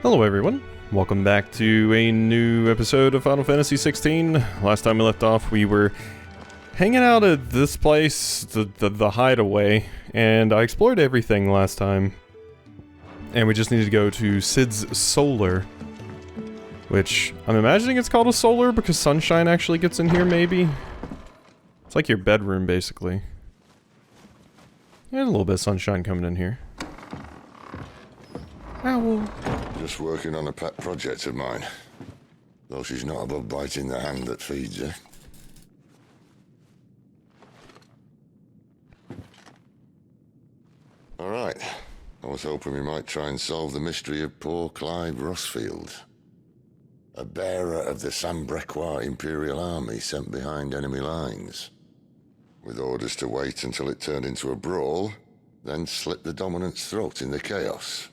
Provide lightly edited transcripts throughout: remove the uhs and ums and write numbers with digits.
Hello everyone, welcome back to a new episode of Final Fantasy XVI. Last time we left off, we were hanging out at this place, the hideaway, and I explored everything last time. And we just needed to go to Sid's Solar, which I'm imagining it's called a solar because sunshine actually gets in here, maybe? It's like your bedroom, basically. There's a little bit of sunshine coming in here. Owl. Just working on a pet project of mine. Though she's not above biting the hand that feeds her. Alright. I was hoping we might try and solve the mystery of poor Clive Rossfield. A bearer of the Sambrequois Imperial Army sent behind enemy lines. With orders to wait until it turned into a brawl, then slit the dominant's throat in the chaos.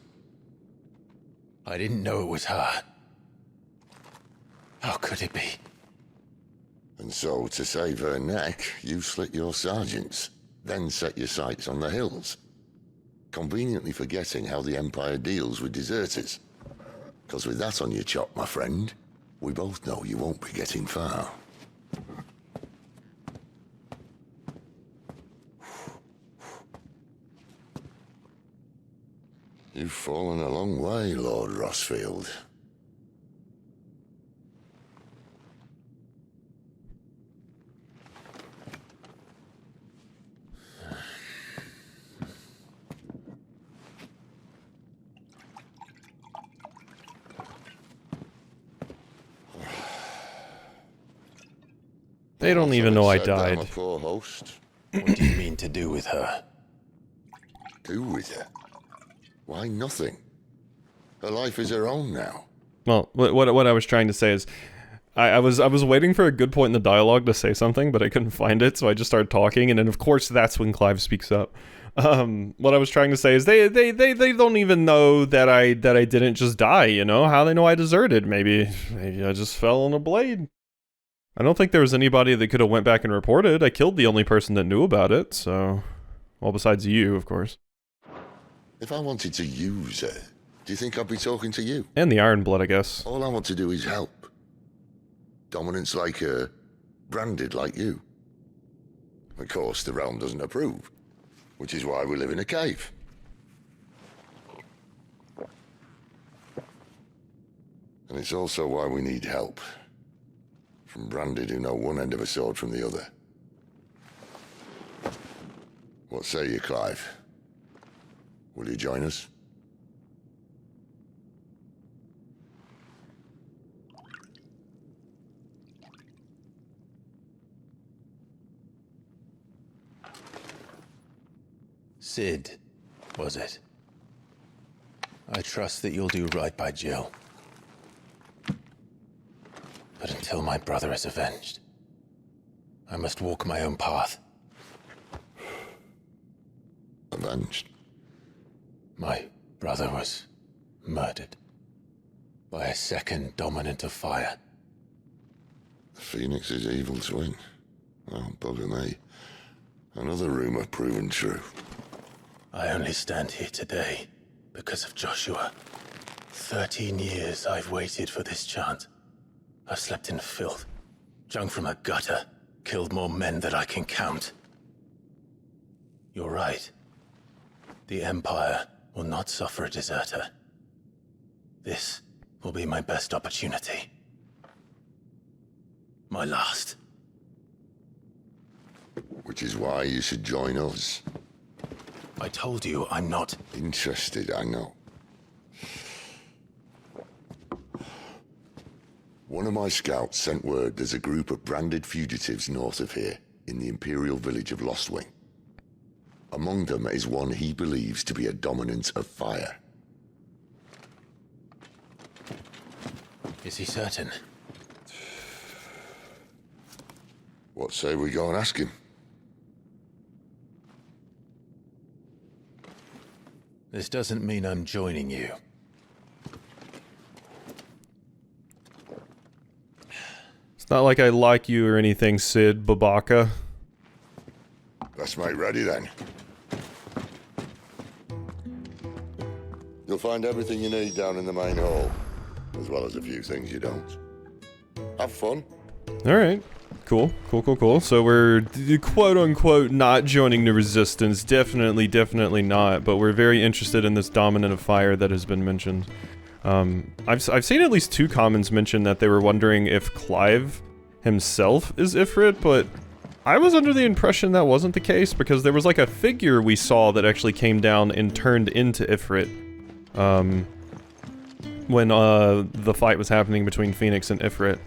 I didn't know it was her. How could it be? And so, to save her neck, you slit your sergeants, then set your sights on the hills. Conveniently forgetting how the Empire deals with deserters. Because with that on your chop, my friend, we both know you won't be getting far. You've fallen a long way, Lord Rossfield. They don't even know I Said that I'm died. a poor host. What do you mean to do with her? Do with her? Why nothing? Her life is her own now. Well, what I was trying to say is, I was waiting for a good point in the dialogue to say something, but I couldn't find it, so I just started talking, and then of course that's when Clive speaks up. What I was trying to say is they don't even know that I didn't just die, you know? How they know I deserted? Maybe I just fell on a blade. I don't think there was anybody that could have went back and reported. I killed the only person that knew about it, so... Well, besides you, of course. If I wanted to use her, do you think I'd be talking to you? And the Iron Blood, I guess. All I want to do is help. Dominants like her, branded like you. Of course, the realm doesn't approve, which is why we live in a cave. And it's also why we need help. From branded who know one end of a sword from the other. What say you, Clive? Will you join us? Sid, was it? I trust that you'll do right by Jill. But until my brother is avenged, I must walk my own path. Avenged? My brother was murdered by a second dominant of fire. The Phoenix's evil twin. Oh, bugger me. Another rumor proven true. I only stand here today because of Joshua. 13 years I've waited for this chance. I've slept in filth, drunk from a gutter, killed more men than I can count. You're right. The Empire will not suffer a deserter. This will be my best opportunity. My last. Which is why you should join us. I told you I'm not Interested, I know. One of my scouts sent word there's a group of branded fugitives north of here, in the Imperial village of Lostwing. Among them is one he believes to be a dominant of fire. Is he certain? What say we go and ask him? This doesn't mean I'm joining you. It's not like I like you or anything, Sid Babaka. Let's make ready then. You'll find everything you need down in the main hall, as well as a few things you don't. Have fun. Alright. Cool. So we're quote-unquote not joining the Resistance. Definitely not, but we're very interested in this Dominant of Fire that has been mentioned. I've seen at least 2 comments mention that they were wondering if Clive himself is Ifrit, but I was under the impression that wasn't the case, because there was like a figure we saw that actually came down and turned into Ifrit, when the fight was happening between Phoenix and Ifrit.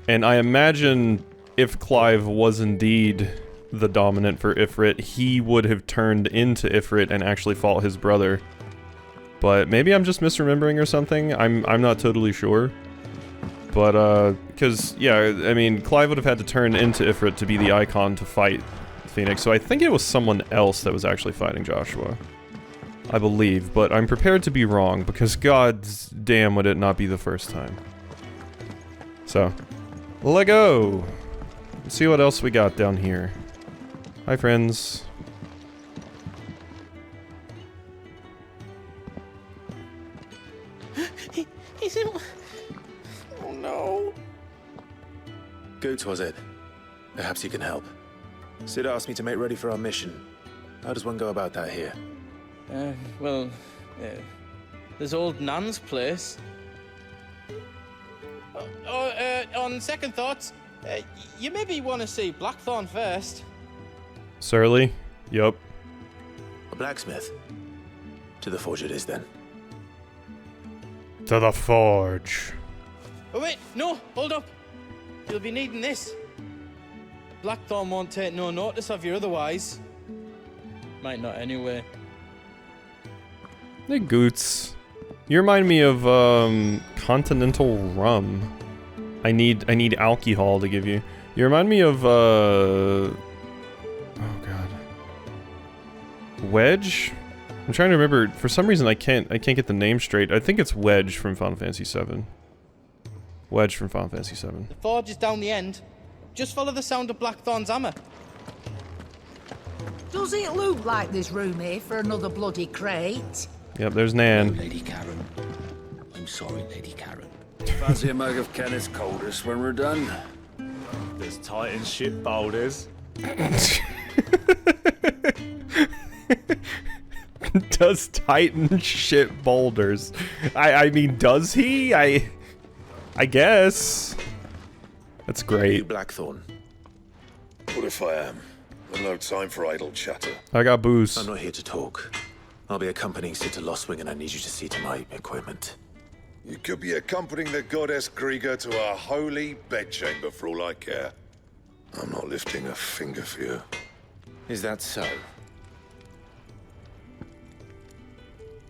And I imagine if Clive was indeed the Dominant for Ifrit, he would have turned into Ifrit and actually fought his brother. But maybe I'm just misremembering or something. I'm not totally sure. But, because, yeah, I mean, Clive would have had to turn into Ifrit to be the icon to fight Phoenix, so I think it was someone else that was actually fighting Joshua. I believe, but I'm prepared to be wrong, because god damn would it not be the first time. So, Lego! Let's see what else we got down here. Hi, friends. He's in... Oh no. Goots, was it? Perhaps you can help. Sid asked me to make ready for our mission. How does one go about that here? There's old Nan's place. On second thoughts, you maybe want to see Blackthorn first. Surly? Yup. A blacksmith? To the forge it is, then. To the forge. Oh wait, no, hold up. You'll be needing this. Blackthorn won't take no notice of you otherwise. Might not anyway. Hey, Goots. You remind me of, Continental Rum. I need alcohol to give you. You remind me of, oh god. Wedge? I'm trying to remember, for some reason I can't get the name straight. I think it's Wedge from Final Fantasy VII. Wedge from Final Fantasy VII. The forge is down the end. Just follow the sound of Blackthorn's hammer. Does it look like there's room here for another bloody crate? Yep, there's Nan. Lady Karen. I'm sorry, Lady Karen. Fancy a mug of Kenneth's coldest when we're done? There's Titan shit boulders. Does Titan shit boulders? I mean, does he? I guess. That's You great. Blackthorn. What if I am? I've no time for idle chatter. I got booze. I'm not here to talk. I'll be accompanying Sid to Lostwing, and I need you to see to my equipment. You could be accompanying the goddess Grieger to a holy bedchamber for all I care. I'm not lifting a finger for you. Is that so?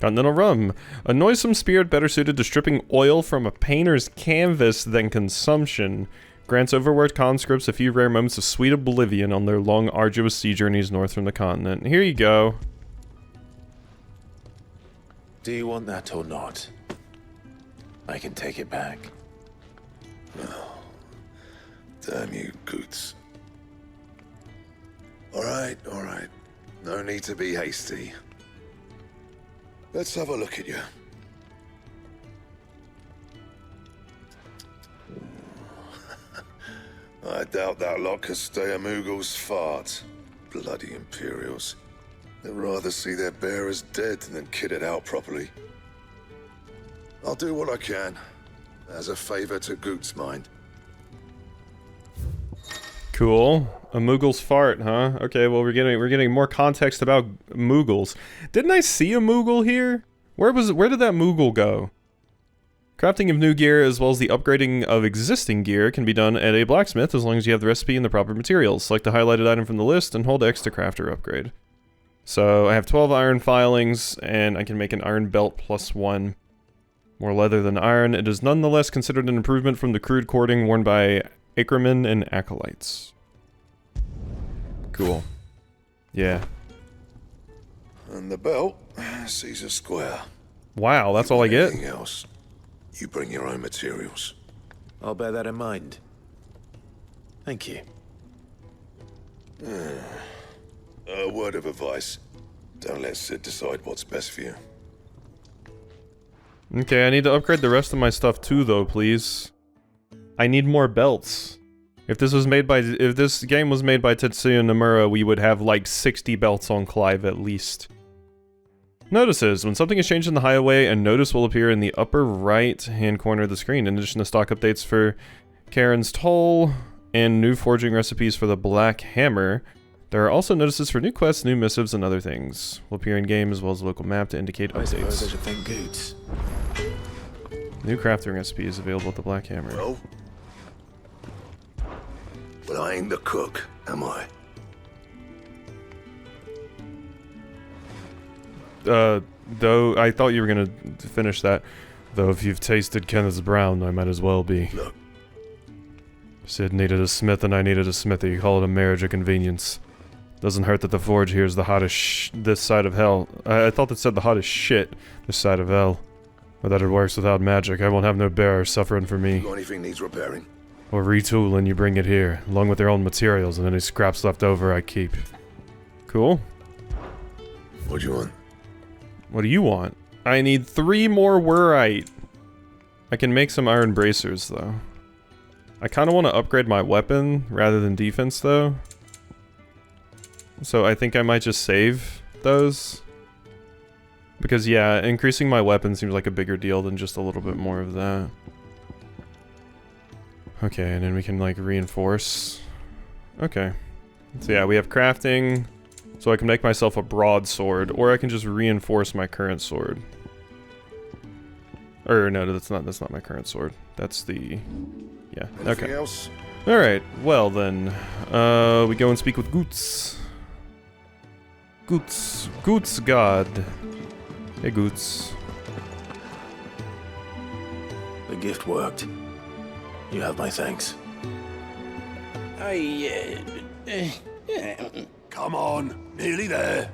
Continental Rum. A noisome spirit better suited to stripping oil from a painter's canvas than consumption. Grants overworked conscripts a few rare moments of sweet oblivion on their long, arduous sea journeys north from the continent. Here you go. Do you want that or not? I can take it back. Damn you, Goots. All right. No need to be hasty. Let's have a look at you. I doubt that lot could stay a Moogle's fart. Bloody Imperials. They'd rather see their bearers dead than kitted out properly. I'll do what I can, as a favor to Goot's mind. Cool. A Moogle's fart, huh? Okay, well we're getting more context about Moogles. Didn't I see a Moogle here? Where did that Moogle go? Crafting of new gear as well as the upgrading of existing gear can be done at a blacksmith as long as you have the recipe and the proper materials. Select the highlighted item from the list and hold X to craft or upgrade. So I have 12 iron filings and I can make an iron belt +1. More leather than iron. It is nonetheless considered an improvement from the crude cording worn by Acremen and Acolytes. Cool. Yeah. And the belt sees a square. Wow, that's all I get? Anything else, you bring your own materials. I'll bear that in mind. Thank you. A word of advice. Don't let Sid decide what's best for you. Okay, I need to upgrade the rest of my stuff too, though, please. I need more belts. If this game was made by Tetsuya Nomura, we would have like 60 belts on Clive at least. Notices. When something is changed in the highway, a notice will appear in the upper right-hand corner of the screen. In addition to stock updates for Karen's Toll and new forging recipes for the Black Hammer, there are also notices for new quests, new missives, and other things. Will appear in game as well as a local map to indicate I suppose I updates. should thank Goots. New crafting recipes available at the Black Hammer. Well, I ain't the cook, am I? Though I thought you were gonna finish that. Though if you've tasted Kenneth's Brown, I might as well be. Look. Sid needed a smith and I needed a smithy. Call it a marriage of convenience. Doesn't hurt that the forge here is the hottest this side of hell. I thought that said the hottest shit this side of hell. Or that it works without magic. I won't have no bearer suffering for me. Got anything needs repairing? Or retool and you bring it here, along with their own materials, and any scraps left over I keep. Cool. What do you want? What do you want? I need 3 more wurite. I can make some iron bracers, though. I kind of want to upgrade my weapon rather than defense, though. So I think I might just save those. Because, yeah, increasing my weapon seems like a bigger deal than just a little bit more of that. Okay, and then we can, like, reinforce. Okay. So, yeah, we have crafting. So I can make myself a broadsword, or I can just reinforce my current sword. Or, no, that's not my current sword. That's the... Yeah, Anything okay. else? Alright, well then. We go and speak with Goots. Goots God. Hey, Goots. The gift worked. You have my thanks. Come on, nearly there.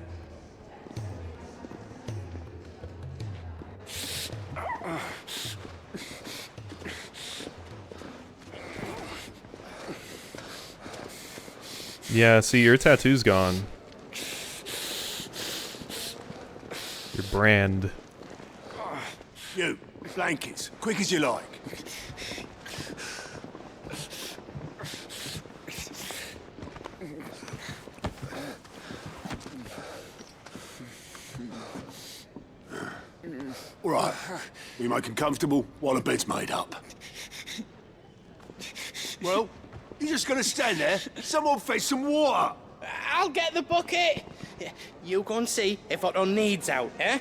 Yeah, see, your tattoo's gone. Your brand. You, blankets, quick as you like. All right, we make 'em comfortable while the bed's made up. Well, you're just gonna stand there? Someone fetch some water! I'll get the bucket. You go and see if Otto needs out, eh?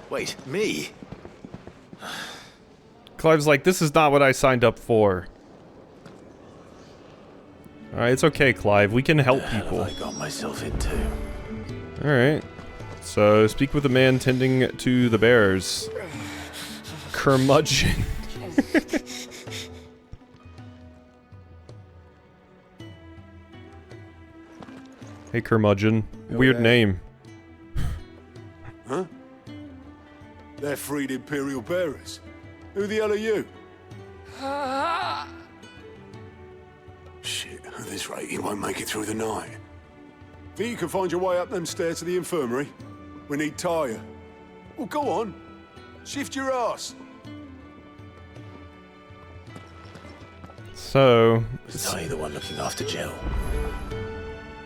Wait, me? Clive's like, this is not what I signed up for. Alright, it's okay, Clive. We can help people. What have I got myself into? Alright. So, speak with the man tending to the bears. Curmudgeon. Hey, Curmudgeon. Weird name. Huh? They're freed Imperial bearers. Who the hell are you? Shit, at this rate, you won't make it through the night. Think you can find your way up them stairs to the infirmary? We need Tyre. Well, go on. Shift your ass. So... Is Ty the one looking after Jill?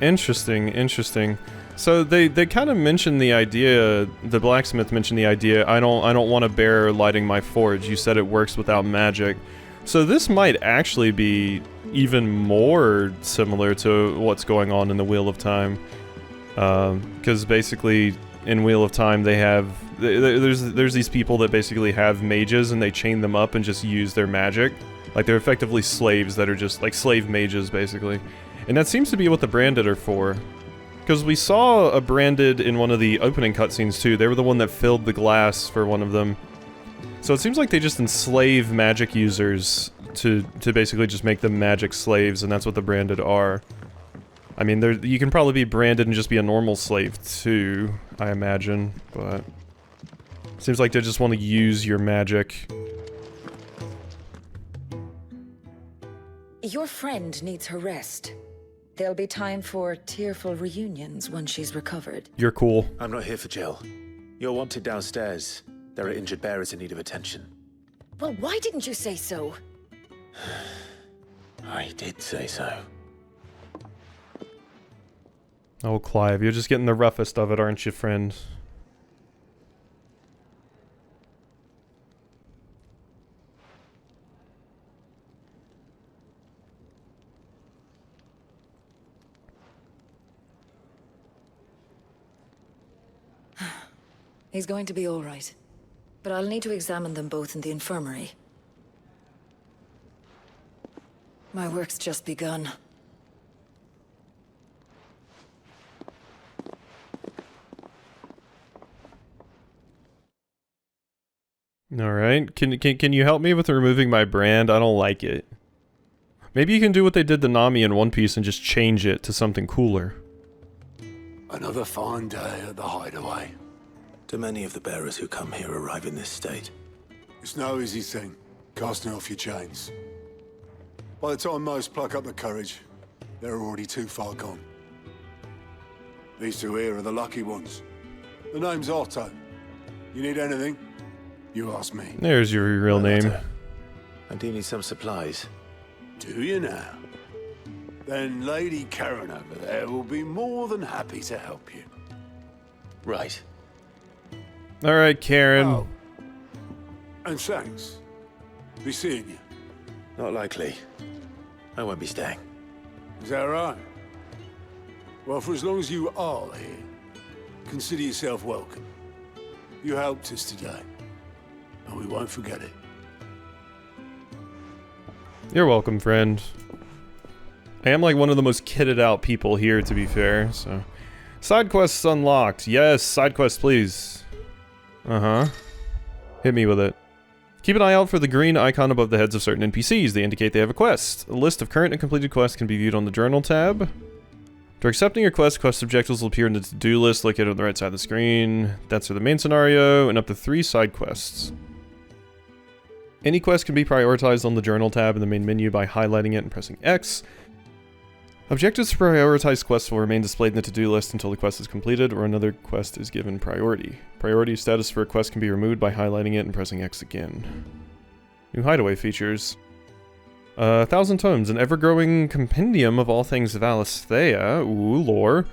Interesting. So they kind of mentioned the idea, the blacksmith mentioned the idea, I don't want a bear lighting my forge. You said it works without magic. So this might actually be even more similar to what's going on in the Wheel of Time. Because basically in Wheel of Time they have, there's these people that basically have mages and they chain them up and just use their magic. Like they're effectively slaves that are just like slave mages basically. And that seems to be what the Branded are for. Because we saw a Branded in one of the opening cutscenes too. They were the one that filled the glass for one of them. So it seems like they just enslave magic users to basically just make them magic slaves, and that's what the Branded are. I mean, you can probably be branded and just be a normal slave too, I imagine, but... Seems like they just want to use your magic. Your friend needs her rest. There'll be time for tearful reunions when she's recovered. You're cool. I'm not here for Jill. You're wanted downstairs. There are injured bearers in need of attention. Well, why didn't you say so? I did say so. Oh, Clive, you're just getting the roughest of it, aren't you, friend? He's going to be all right. But I'll need to examine them both in the infirmary. My work's just begun. Alright, can you help me with removing my brand? I don't like it. Maybe you can do what they did to Nami in One Piece and just change it to something cooler. Another fine day at the Hideaway. Do many of the bearers who come here arrive in this state? It's no easy thing, casting off your chains. By the time most pluck up the courage, they're already too far gone. These two here are the lucky ones. The name's Otto. You need anything? You ask me. There's your real name. I do need some supplies. Do you now? Then Lady Karen over there will be more than happy to help you. Right. Alright, Karen. Oh. And thanks. Be seeing you. Not likely. I won't be staying. Is that right? Well, for as long as you are here, consider yourself welcome. You helped us today, and we won't forget it. You're welcome, friend. I am like one of the most kitted out people here, to be fair, so... Side quests unlocked. Yes, side quests, please. Uh-huh. Hit me with it. Keep an eye out for the green icon above the heads of certain NPCs. They indicate they have a quest. A list of current and completed quests can be viewed on the Journal tab. After accepting your quest objectives will appear in the to-do list located on the right side of the screen. That's for the main scenario, and up to 3 side quests. Any quest can be prioritized on the Journal tab in the main menu by highlighting it and pressing X. Objectives to prioritized quests will remain displayed in the to-do list until the quest is completed or another quest is given priority. Priority status for a quest can be removed by highlighting it and pressing X again. New hideaway features. 1,000 tomes, an ever-growing compendium of all things Valisthea. Ooh, lore.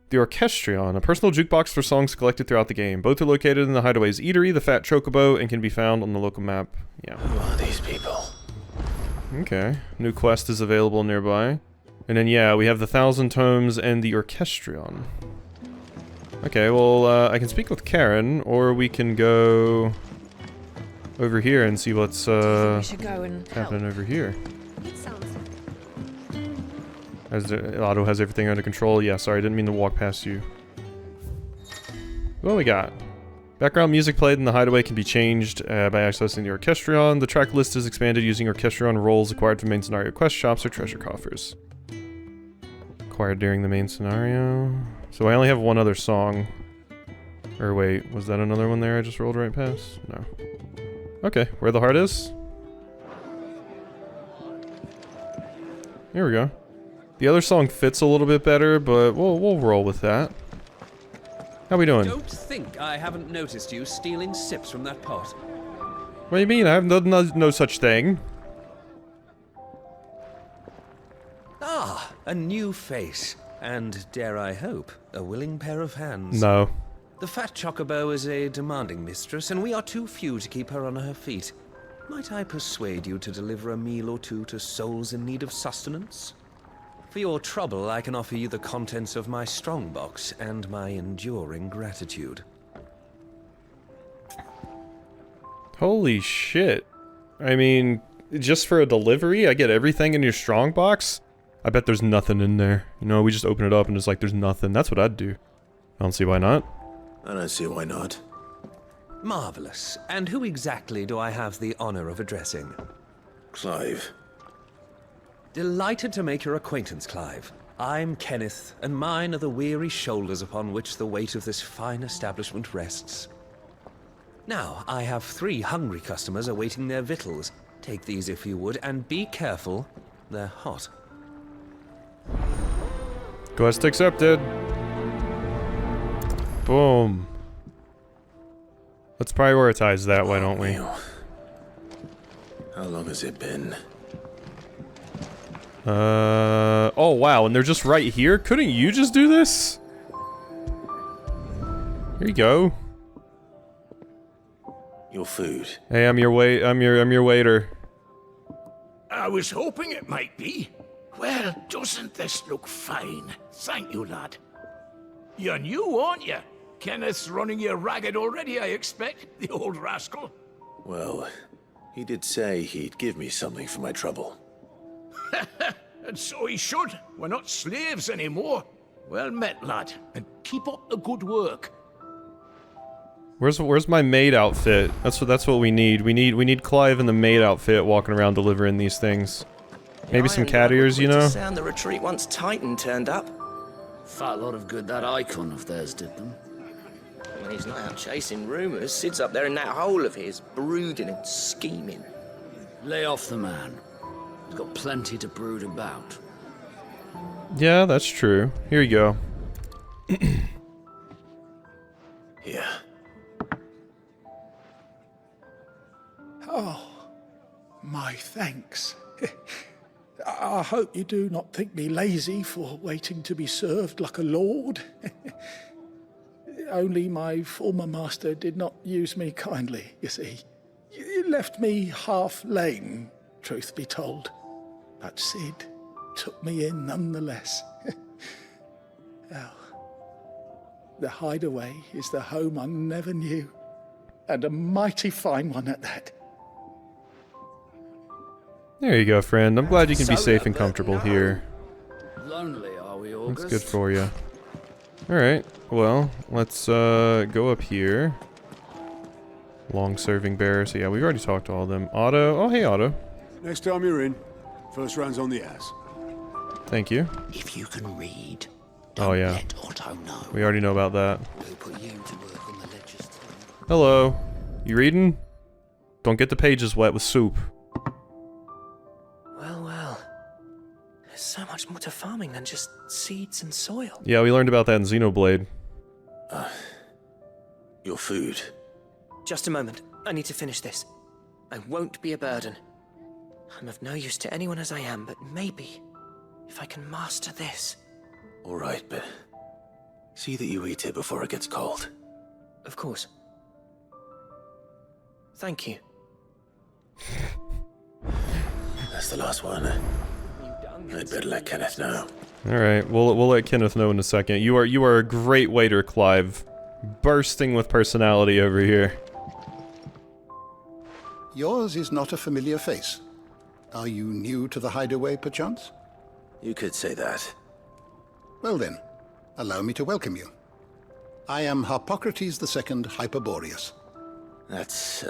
The Orchestrion, a personal jukebox for songs collected throughout the game. Both are located in the hideaway's eatery, the Fat Chocobo, and can be found on the local map. Yeah. Who are these people? Okay. New quest is available nearby. And then, yeah, we have the 1,000 tomes and the Orchestrion. Okay, well, I can speak with Karen, or we can go over here and see what's happening over here. Otto has everything under control. Yeah, sorry, I didn't mean to walk past you. What do we got? Background music played in the hideaway can be changed by accessing the Orchestrion. The track list is expanded using Orchestrion rolls acquired from main scenario quest shops or treasure coffers. Acquired during the main scenario. So I only have one other song. Or wait, was that another one there I just rolled right past? No. Okay, where the heart is? Here we go. The other song fits a little bit better, but we'll roll with that. How we doing? Don't think I haven't noticed you stealing sips from that pot. What do you mean? I have no such thing. Ah, a new face. And, dare I hope, a willing pair of hands. No. The Fat Chocobo is a demanding mistress, and we are too few to keep her on her feet. Might I persuade you to deliver a meal or two to souls in need of sustenance? For your trouble, I can offer you the contents of my strongbox and my enduring gratitude. Holy shit. I mean, just for a delivery, I get everything in your strongbox? I bet there's nothing in there. You know, we just open it up and it's like there's nothing. That's what I'd do. I don't see why not. I don't see why not. Marvelous. And who exactly do I have the honor of addressing? Clive. Delighted to make your acquaintance, Clive. I'm Kenneth, and mine are the weary shoulders upon which the weight of this fine establishment rests. Now, I have 3 hungry customers awaiting their victuals. Take these if you would, and be careful. They're hot. Quest accepted. Boom. Let's prioritize that, why don't we? How long has it been? Oh wow, and they're just right here? Couldn't you just do this? Here you go. Your food. Hey, I'm your waiter. I was hoping it might be. Well, doesn't this look fine? Thank you, lad. You're new, aren't you? Kenneth's running you ragged already, I expect, the old rascal. Well, he did say he'd give me something for my trouble. And so he should. We're not slaves anymore. Well met, lad, and keep up the good work. Where's my maid outfit? That's what we need. We need Clive in the maid outfit walking around delivering these things. Maybe some cat ears, you know? Sound the retreat once Titan turned up. Fat lot of good that icon of theirs did them. When he's not out chasing rumours, Sid's up there in that hole of his, brooding and scheming. Lay off the man. He's got plenty to brood about. Yeah, that's true. Here you go. Yeah. Oh, my thanks. I hope you do not think me lazy for waiting to be served like a lord. Only my former master did not use me kindly, you see. You left me half lame, truth be told. But Sid took me in nonetheless. Well, the hideaway is the home I never knew, and a mighty fine one at that. There you go, friend. I'm glad you can be safe and comfortable here. Lonely, are we, August? That's good for you. Alright, well, let's go up here. Long-serving bearer. So yeah, we've already talked to all of them. Otto. Oh, hey, Otto. Next time you're in, first round's on the ass. Thank you. If you can read, Oh, yeah. let Otto know. We already know about that. We'll put you to work on the ledgers. Hello. You reading? Don't get the pages wet with soup. Well. There's so much more to farming than just seeds and soil. Yeah, we learned about that in Xenoblade. Your food. Just a moment. I need to finish this. I won't be a burden. I'm of no use to anyone as I am, but maybe if I can master this. All right, but see that you eat it before it gets cold. Of course. Thank you. That's the last one. I'd better let Kenneth know. Alright, we'll let Kenneth know in a second. You are a great waiter, Clive. Bursting with personality over here. Yours is not a familiar face. Are you new to the hideaway, perchance? You could say that. Well then, allow me to welcome you. I am Harpocrates II Hyperboreus. That's,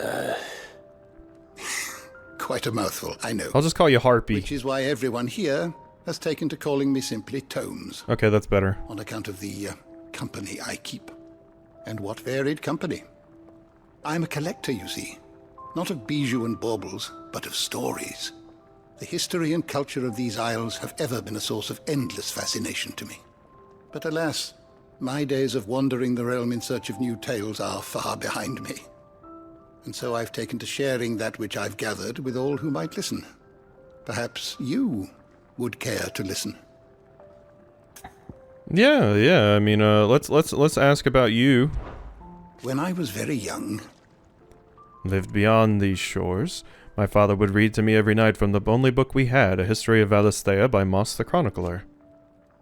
Quite a mouthful, I know. I'll just call you Harpy. Which is why everyone here has taken to calling me simply Tomes. Okay, that's better. On account of the company I keep. And what varied company. I'm a collector, you see. Not of bijou and baubles, but of stories. The history and culture of these isles have ever been a source of endless fascination to me. But alas, my days of wandering the realm in search of new tales are far behind me. And so I've taken to sharing that which I've gathered with all who might listen. Perhaps you would care to listen. Yeah, I mean, let's ask about you. When I was very young... Lived beyond these shores. My father would read to me every night from the only book we had, A History of Valisthea by Moss the Chronicler.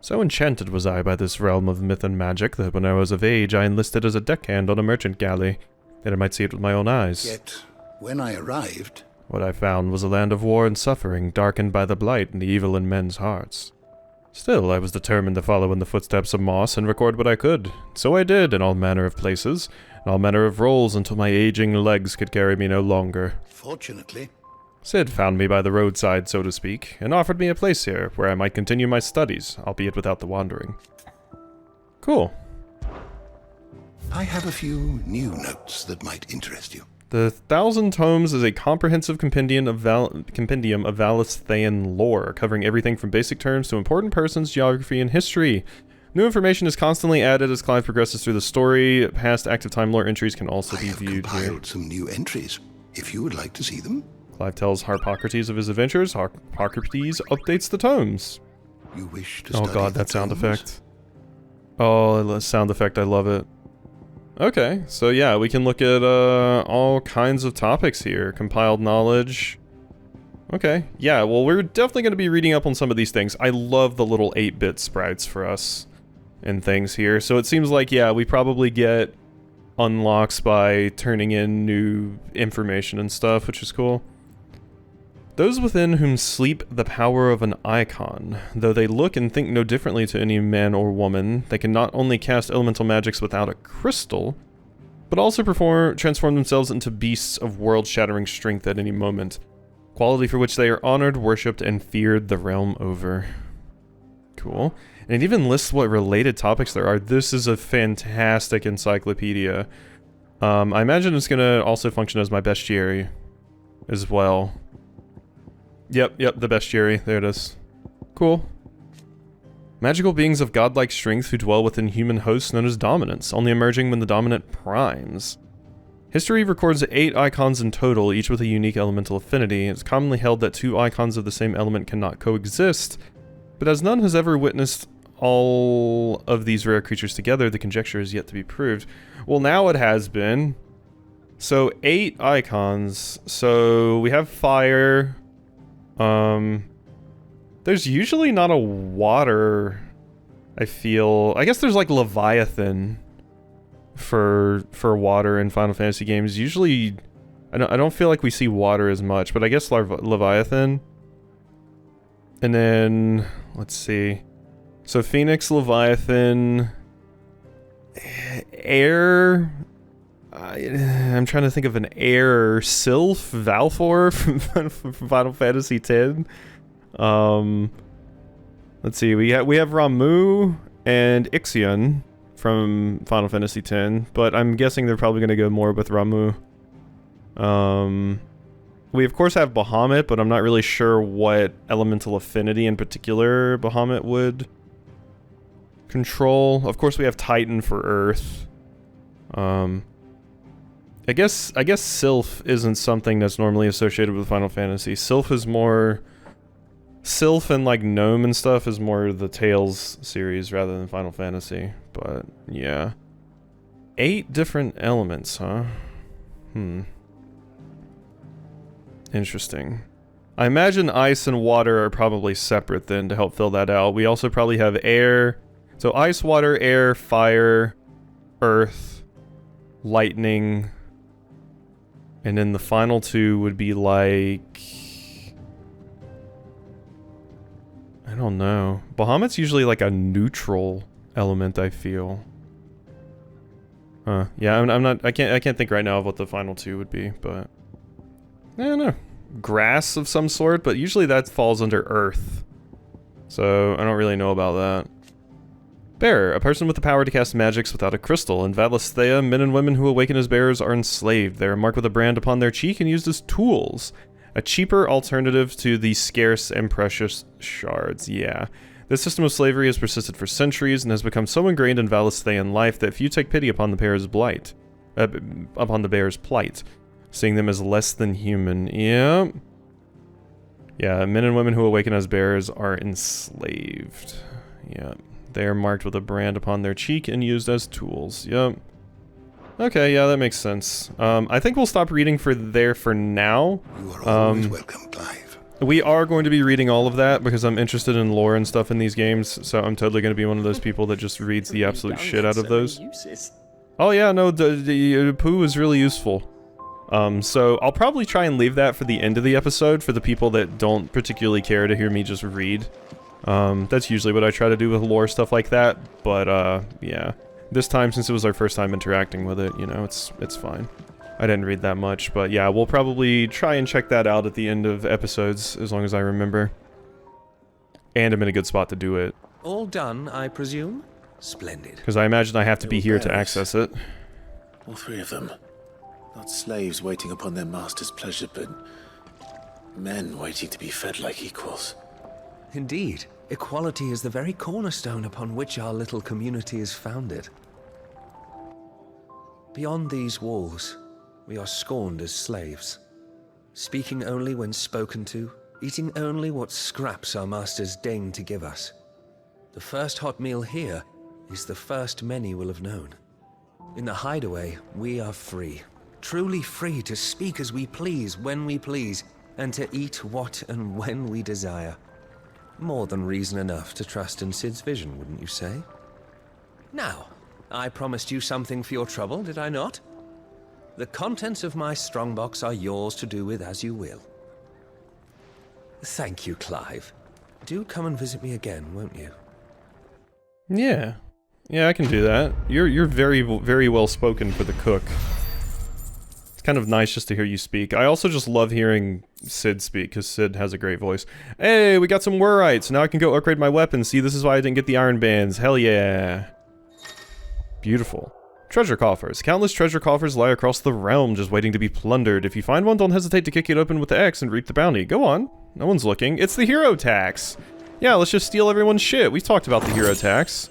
So enchanted was I by this realm of myth and magic that when I was of age I enlisted as a deckhand on a merchant galley, that I might see it with my own eyes. Yet, when I arrived... What I found was a land of war and suffering, darkened by the blight and the evil in men's hearts. Still, I was determined to follow in the footsteps of Moss and record what I could. So I did, in all manner of places, in all manner of roles, until my aging legs could carry me no longer. Fortunately... Sid found me by the roadside, so to speak, and offered me a place here, where I might continue my studies, albeit without the wandering. Cool. I have a few new notes that might interest you. The 1,000 Tomes is a comprehensive compendium of Valisthean lore, covering everything from basic terms to important persons, geography, and history. New information is constantly added as Clive progresses through the story. Past active time lore entries can also be viewed here. I have compiled some new entries, if you would like to see them. Clive tells Harpocrates of his adventures. Harpocrates updates the tomes. You wish to Oh study god, the that sound tomes? effect. Oh, the sound effect, I love it. Okay, so yeah, we can look at all kinds of topics here. Compiled knowledge. Okay, yeah, well, we're definitely going to be reading up on some of these things. I love the little 8-bit sprites for us and things here. So it seems like, yeah, we probably get unlocks by turning in new information and stuff, which is cool. Those within whom sleep the power of an icon. Though they look and think no differently to any man or woman, they can not only cast elemental magics without a crystal, but also transform themselves into beasts of world-shattering strength at any moment. Quality for which they are honored, worshipped, and feared the realm over. Cool. And it even lists what related topics there are. This is a fantastic encyclopedia. I imagine it's going to also function as my bestiary as well. Yep, the bestiary. There it is. Cool. Magical beings of godlike strength who dwell within human hosts known as dominants, only emerging when the dominant primes. History records 8 icons in total, each with a unique elemental affinity. It's commonly held that 2 icons of the same element cannot coexist, but as none has ever witnessed all of these rare creatures together, the conjecture is yet to be proved. Well, now it has been. So 8 icons. So we have fire. There's usually not a water, I feel. I guess there's like Leviathan for water in Final Fantasy games. Usually, I don't feel like we see water as much, but I guess Leviathan. And then, let's see. So Phoenix, Leviathan, air. I'm trying to think of an air Sylph, Valfor from Final Fantasy X. Let's see. We have Ramuh and Ixion from Final Fantasy X, but I'm guessing they're probably going to go more with Ramuh. We of course have Bahamut, but I'm not really sure what elemental affinity in particular Bahamut would control. Of course we have Titan for Earth. I guess Sylph isn't something that's normally associated with Final Fantasy. Sylph is more... Sylph and like Gnome and stuff is more the Tales series rather than Final Fantasy. But yeah. 8 different elements, huh? Interesting. I imagine ice and water are probably separate then to help fill that out. We also probably have air. So ice, water, air, fire, earth, lightning. And then the final 2 would be like... I don't know. Bahamut's usually like a neutral element, I feel. Yeah, I'm not... I can't think right now of what the final 2 would be, but... I don't know. Grass of some sort, but usually that falls under earth. So, I don't really know about that. Bearer, a person with the power to cast magics without a crystal. In Valisthea, men and women who awaken as bearers are enslaved. They are marked with a brand upon their cheek and used as tools. A cheaper alternative to the scarce and precious shards. Yeah. This system of slavery has persisted for centuries and has become so ingrained in Valisthean life that few take pity upon the bearer's plight, seeing them as less than human. Yeah. Yeah, men and women who awaken as bearers are enslaved. Yeah. They are marked with a brand upon their cheek and used as tools. Yep. Okay, yeah, that makes sense. I think we'll stop reading for now. You are always welcome, Clive. We are going to be reading all of that because I'm interested in lore and stuff in these games, so I'm totally going to be one of those people that just reads the absolute shit out of those. Oh yeah, no, the poo is really useful. So I'll probably try and leave that for the end of the episode for the people that don't particularly care to hear me just read. That's usually what I try to do with lore stuff like that, but yeah. This time, since it was our first time interacting with it, you know, it's fine. I didn't read that much, but yeah, we'll probably try and check that out at the end of episodes, as long as I remember. And I'm in a good spot to do it. All done, I presume? Splendid. Because I imagine I have to be here to access it. All 3 of them. Not slaves waiting upon their master's pleasure, but men waiting to be fed like equals. Indeed. Equality is the very cornerstone upon which our little community is founded. Beyond these walls, we are scorned as slaves, speaking only when spoken to, eating only what scraps our masters deign to give us. The first hot meal here is the first many will have known. In the hideaway, we are free, truly free to speak as we please, when we please, and to eat what and when we desire. More than reason enough to trust in Sid's vision, wouldn't you say? Now, I promised you something for your trouble, did I not? The contents of my strongbox are yours to do with as you will. Thank you, Clive. Do come and visit me again, won't you? Yeah. Yeah, I can do that. You're very, very well spoken for the cook. It's kind of nice just to hear you speak. I also just love hearing Sid speak, because Sid has a great voice. Hey, we got some Wurrites. Now I can go upgrade my weapon. See, this is why I didn't get the iron bands. Hell yeah. Beautiful. Treasure coffers. Countless treasure coffers lie across the realm, just waiting to be plundered. If you find one, don't hesitate to kick it open with the X and reap the bounty. Go on. No one's looking. It's the hero tax. Yeah, let's just steal everyone's shit. We've talked about the hero tax.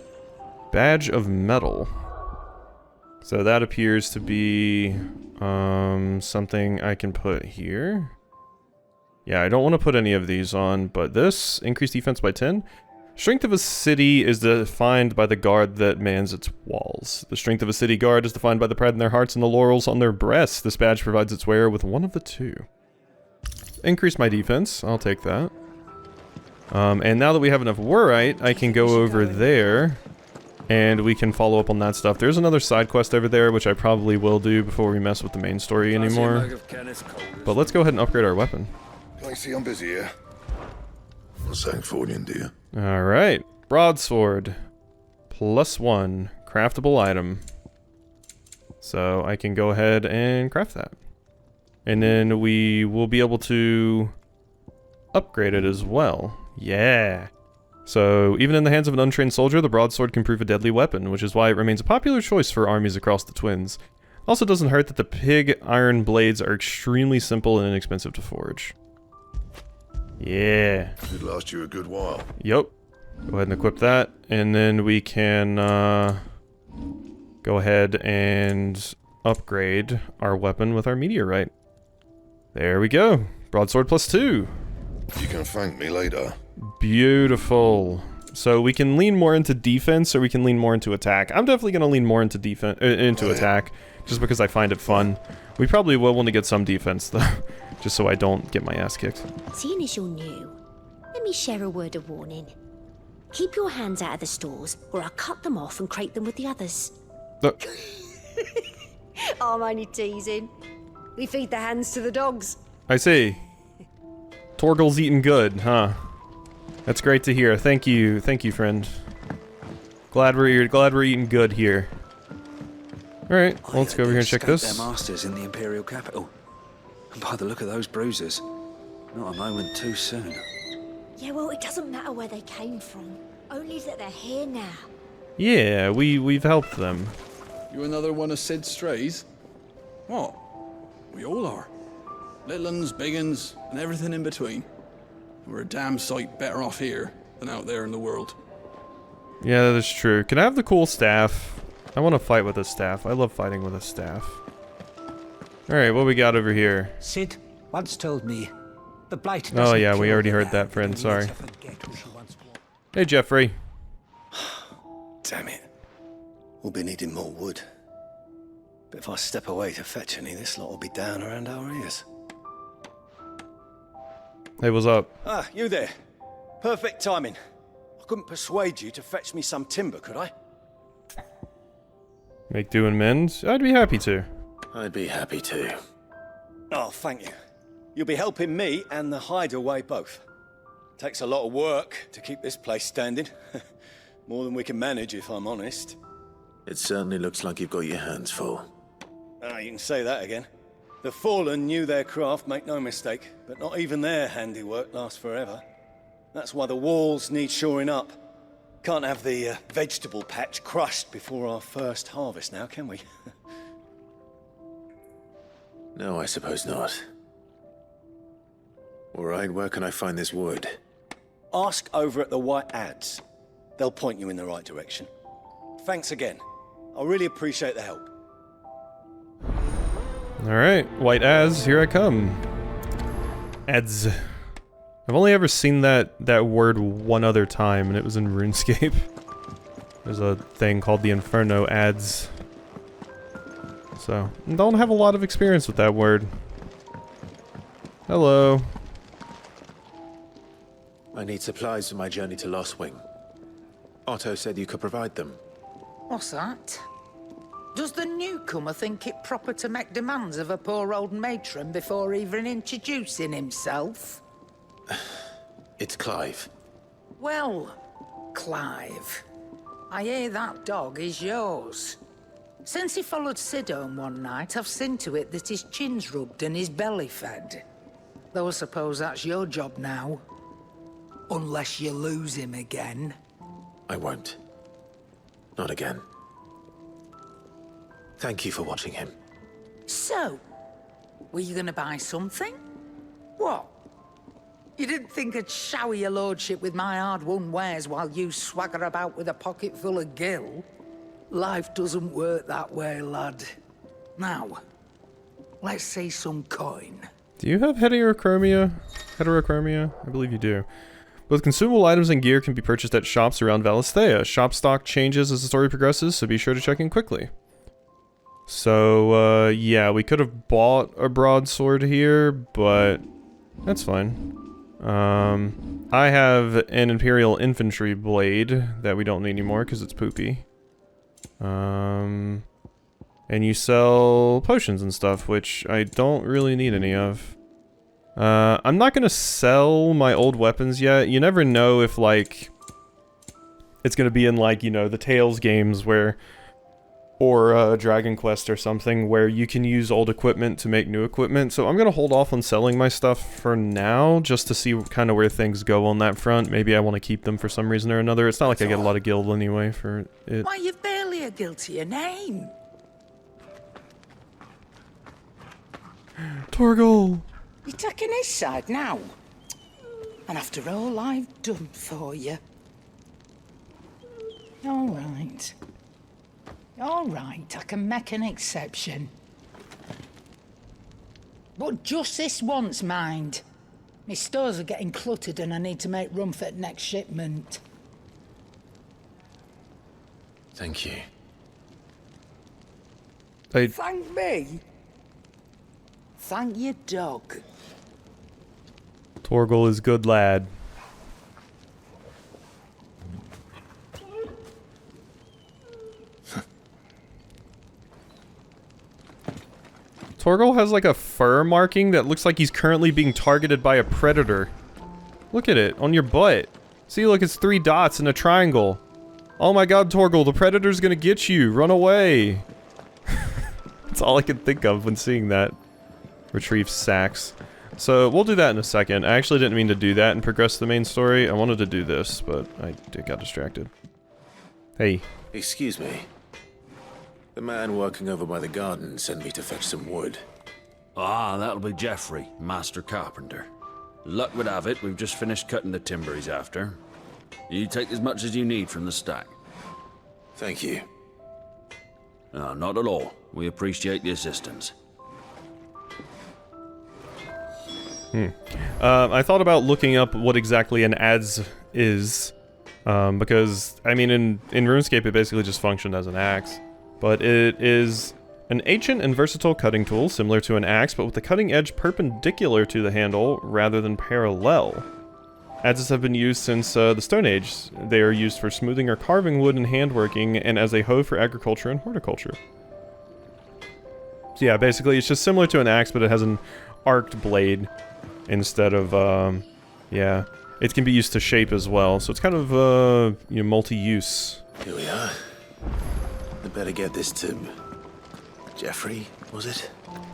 Badge of metal. So that appears to be something I can put here. Yeah, I don't want to put any of these on, but this, increased defense by 10. Strength of a city is defined by the guard that mans its walls. The strength of a city guard is defined by the pride in their hearts and the laurels on their breasts. This badge provides its wearer with one of the two. Increase my defense. I'll take that. And now that we have enough Wurrite, I can go over there, and we can follow up on that stuff. There's another side quest over there, which I probably will do before we mess with the main story anymore. But let's go ahead and upgrade our weapon. I see I'm busy here. What's saying for you, dear? Alright. Broadsword. +1. Craftable item. So I can go ahead and craft that. And then we will be able to upgrade it as well. Yeah. So, even in the hands of an untrained soldier, the broadsword can prove a deadly weapon, which is why it remains a popular choice for armies across the Twins. Also doesn't hurt that the pig iron blades are extremely simple and inexpensive to forge. Yeah. It'd last you a good while. Yep. Go ahead and equip that, and then we can go ahead and upgrade our weapon with our meteorite. There we go. Broadsword +2. You can thank me later. Beautiful. So we can lean more into defense, or we can lean more into attack. I'm definitely going to lean more into defense, attack, just because I find it fun. We probably will want to get some defense though, just so I don't get my ass kicked. Seeing as you're new, let me share a word of warning. Keep your hands out of the stores, or I'll cut them off and crate them with the others. I'm only teasing. We feed the hands to the dogs. I see. Torgal's eating good, huh? That's great to hear. Thank you, friend. Glad we're eating good here. All right, well, let's go over here and check this. Their masters in the Imperial capital. And by the look of those bruises, not a moment too soon. Yeah, well, it doesn't matter where they came from. Only that they're here now. Yeah, we've helped them. You another one of Sid's strays? What? We all are. Little uns, big uns, and everything in between. We're a damn sight better off here than out there in the world. Yeah, that is true. Can I have the cool staff? I want to fight with a staff. I love fighting with a staff. Alright, what we got over here? Sid once told me the blight. Oh yeah, we already heard that, friend. Sorry. Hey, Jeffrey. Damn it. We'll be needing more wood. But if I step away to fetch any, this lot will be down around our ears. Hey, what's up? Ah, you there. Perfect timing. I couldn't persuade you to fetch me some timber, could I? Make do and mend? I'd be happy to. I'd be happy to. Oh, thank you. You'll be helping me and the hideaway both. Takes a lot of work to keep this place standing. More than we can manage, if I'm honest. It certainly looks like you've got your hands full. Ah, you can say that again. The Fallen knew their craft, make no mistake, but not even their handiwork lasts forever. That's why the walls need shoring up. Can't have the vegetable patch crushed before our first harvest now, can we? No, I suppose not. All right, where can I find this wood? Ask over at the White Ads. They'll point you in the right direction. Thanks again. I really appreciate the help. Alright, White Ads, here I come. Ads. I've only ever seen that word one other time, and it was in RuneScape. There's a thing called the Inferno Ads. So, don't have a lot of experience with that word. Hello. I need supplies for my journey to Lost Wing. Otto said you could provide them. What's that? Does the newcomer think it proper to make demands of a poor old matron before even introducing himself? It's Clive. Well, Clive, I hear that dog is yours. Since he followed Sid home one night, I've seen to it that his chin's rubbed and his belly fed. Though I suppose that's your job now. Unless you lose him again. I won't. Not again. Thank you for watching him. So, were you gonna buy something? What? You didn't think I'd shower your lordship with my hard-won wares while you swagger about with a pocket full of gil? Life doesn't work that way, lad. Now, let's see some coin. Do you have heterochromia? Heterochromia? I believe you do. Both consumable items and gear can be purchased at shops around Valisthea. Shop stock changes as the story progresses, so be sure to check in quickly. So, yeah, we could have bought a broadsword here, but that's fine. I have an Imperial Infantry blade that we don't need anymore because it's poopy. And you sell potions and stuff, which I don't really need any of. I'm not gonna sell my old weapons yet. You never know if, like, it's gonna be in, like, you know, the Tales games where... Or Dragon Quest or something where you can use old equipment to make new equipment. So I'm gonna hold off on selling my stuff for now, just to see kind of where things go on that front. Maybe I want to keep them for some reason or another. It's not like I get a lot of guild anyway for it. Why, you've barely a guild to your name. Torgal! You're taking his side now. And after all I've done for you. All right. All right, I can make an exception. But just this once, mind. My stores are getting cluttered and I need to make room for the next shipment. Thank you. Thank me? Thank your dog. Torgal is good lad. Torgal has like a fur marking that looks like he's currently being targeted by a predator. Look at it, on your butt. See, look, it's 3 dots and a triangle. Oh my god, Torgal, the predator's gonna get you. Run away. That's all I can think of when seeing that. Retrieve sacks. So, we'll do that in a second. I actually didn't mean to do that and progress the main story. I wanted to do this, but I got distracted. Hey. Excuse me. The man working over by the garden sent me to fetch some wood. Ah, that'll be Geoffrey, Master Carpenter. Luck would have it, we've just finished cutting the timber he's after. You take as much as you need from the stack. Thank you. No, not at all. We appreciate the assistance. I thought about looking up what exactly an adze is, because, I mean, in RuneScape it basically just functioned as an axe. But it is an ancient and versatile cutting tool, similar to an axe, but with the cutting edge perpendicular to the handle rather than parallel. Adzes have been used since the Stone Age. They are used for smoothing or carving wood and handworking, and as a hoe for agriculture and horticulture. So yeah, basically it's just similar to an axe, but it has an arced blade instead of, yeah. It can be used to shape as well, so it's kind of, you know, multi-use. Here we are. I better get this to... Geoffrey, was it?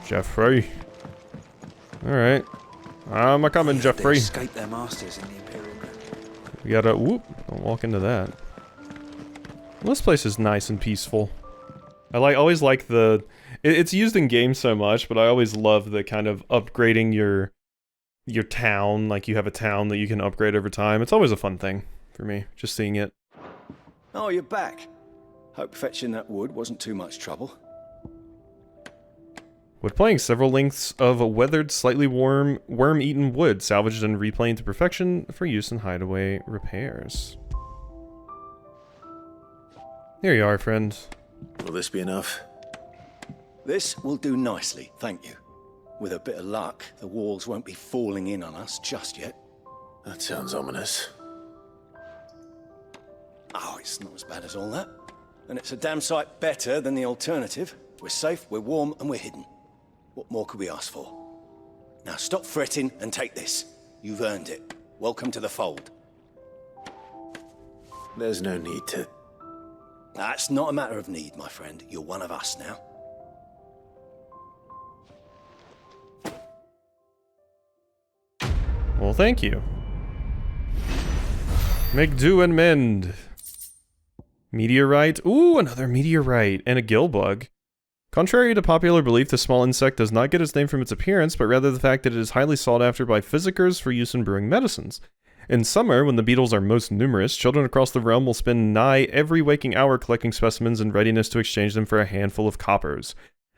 Geoffrey. Alright. I'm a coming, Geoffrey. They escape their masters in the Imperial Ground. We gotta... Whoop. Don't walk into that. Well, this place is nice and peaceful. I always like the... It's used in games so much, but I always love the kind of upgrading your your town, like you have a town that you can upgrade over time. It's always a fun thing for me, just seeing it. Oh, you're back. Hope fetching that wood wasn't too much trouble. Wood plank, several lengths of weathered, slightly worm-eaten wood, salvaged and replaned to perfection for use in hideaway repairs. Here you are, friend. Will this be enough? This will do nicely, thank you. With a bit of luck, the walls won't be falling in on us just yet. That sounds ominous. Oh, it's not as bad as all that. And it's a damn sight better than the alternative. We're safe, we're warm, and we're hidden. What more could we ask for? Now stop fretting and take this. You've earned it. Welcome to the fold. There's no need to... That's not a matter of need, my friend. You're one of us now. Well, thank you. Make do and mend. Meteorite. Ooh, another meteorite. And a gill bug. Contrary to popular belief, this small insect does not get its name from its appearance, but rather the fact that it is highly sought after by physicers for use in brewing medicines. In summer, when the beetles are most numerous, children across the realm will spend nigh every waking hour collecting specimens in readiness to exchange them for a handful of coppers.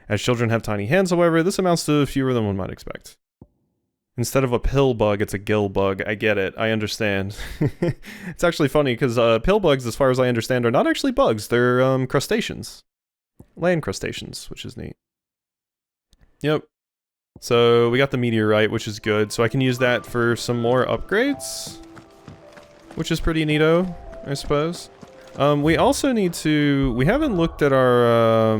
As children have tiny hands, however, this amounts to fewer than one might expect. Instead of a pill bug, it's a gill bug. I get it. I understand. It's actually funny, because pill bugs, as far as I understand, are not actually bugs. They're crustaceans. Land crustaceans, which is neat. Yep. So we got the meteorite, which is good. So I can use that for some more upgrades, which is pretty neato, I suppose. We also need to... We haven't looked at our...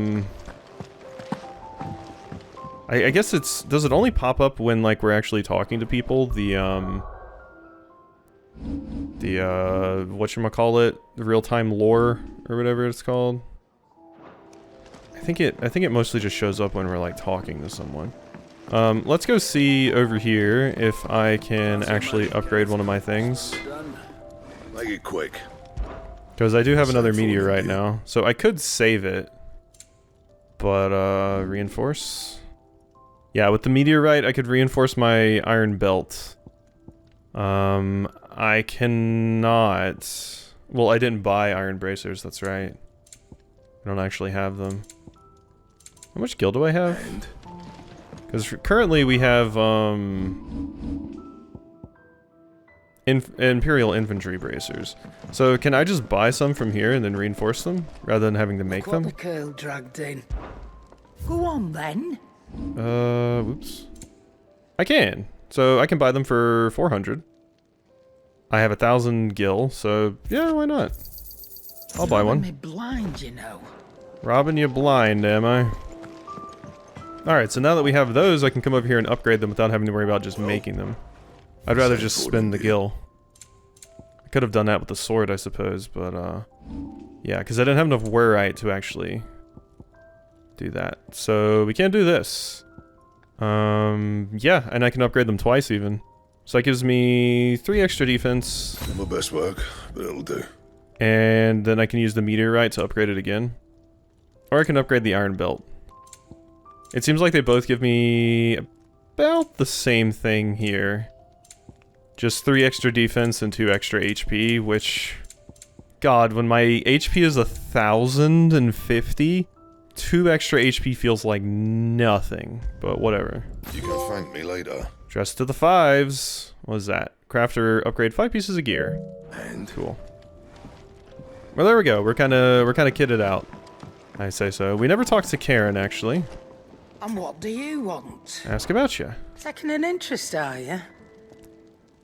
I guess it's... Does it only pop up when, like, we're actually talking to people? Whatchamacallit? The real-time lore, or whatever it's called? I think it mostly just shows up when we're, like, talking to someone. Let's go see over here if I can actually upgrade one of my things. Make it quick. Because I do have another meteorite now, so I could save it. But, reinforce? Yeah, with the meteorite, I could reinforce my iron belt. I cannot... Well, I didn't buy iron bracers, that's right. I don't actually have them. How much gil do I have? Because currently we have, Imperial infantry bracers. So can I just buy some from here and then reinforce them, rather than having to make them? What the curl dragged in. Go on, then. Whoops. I can. So I can buy them for 400. I have 1,000 gil, so yeah, why not? I'll buy one. Me blind, you know. Robbing you blind, am I? Alright, so now that we have those, I can come over here and upgrade them without having to worry about just making them. I'd rather just spend the gil. I could have done that with the sword, I suppose, but, yeah, because I didn't have enough wearite to actually do that. So, we can't do this. Yeah, and I can upgrade them twice, even. So that gives me 3 extra defense. My best work, but it'll do. And then I can use the meteorite to upgrade it again. Or I can upgrade the iron belt. It seems like they both give me about the same thing here. Just 3 extra defense and 2 extra HP, which... God, when my HP is 1,050, 2 extra HP feels like nothing. But whatever. You can thank me later. Dress to the 5s. What is that? Crafter upgrade 5 pieces of gear. And cool. Well, there we go. We're kind of kitted out. I say so. We never talked to Karen, actually. And what do you want? Ask about you. Taking an interest, are you?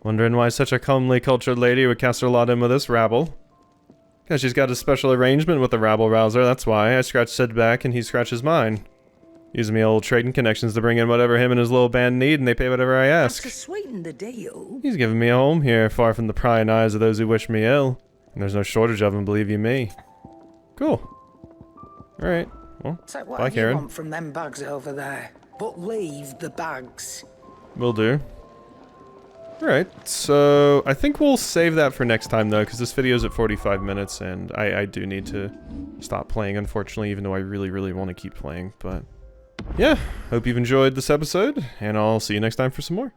Wondering why such a comely, cultured lady would cast her lot in with this rabble. Because she's got a special arrangement with the rabble-rouser, that's why. I scratch Sid back and he scratches mine. Using me old trading connections to bring in whatever him and his little band need, and they pay whatever I ask. To sweeten the deal. He's giving me a home here, far from the prying eyes of those who wish me ill. And there's no shortage of them, believe you me. Cool. Alright, well, So what bye, do Karen. you want from them bags over there? But leave the bags. Will do. Alright, so I think we'll save that for next time, though, because this video's at 45 minutes, and I do need to stop playing, unfortunately, even though I really, really want to keep playing, but... Yeah, hope you've enjoyed this episode, and I'll see you next time for some more.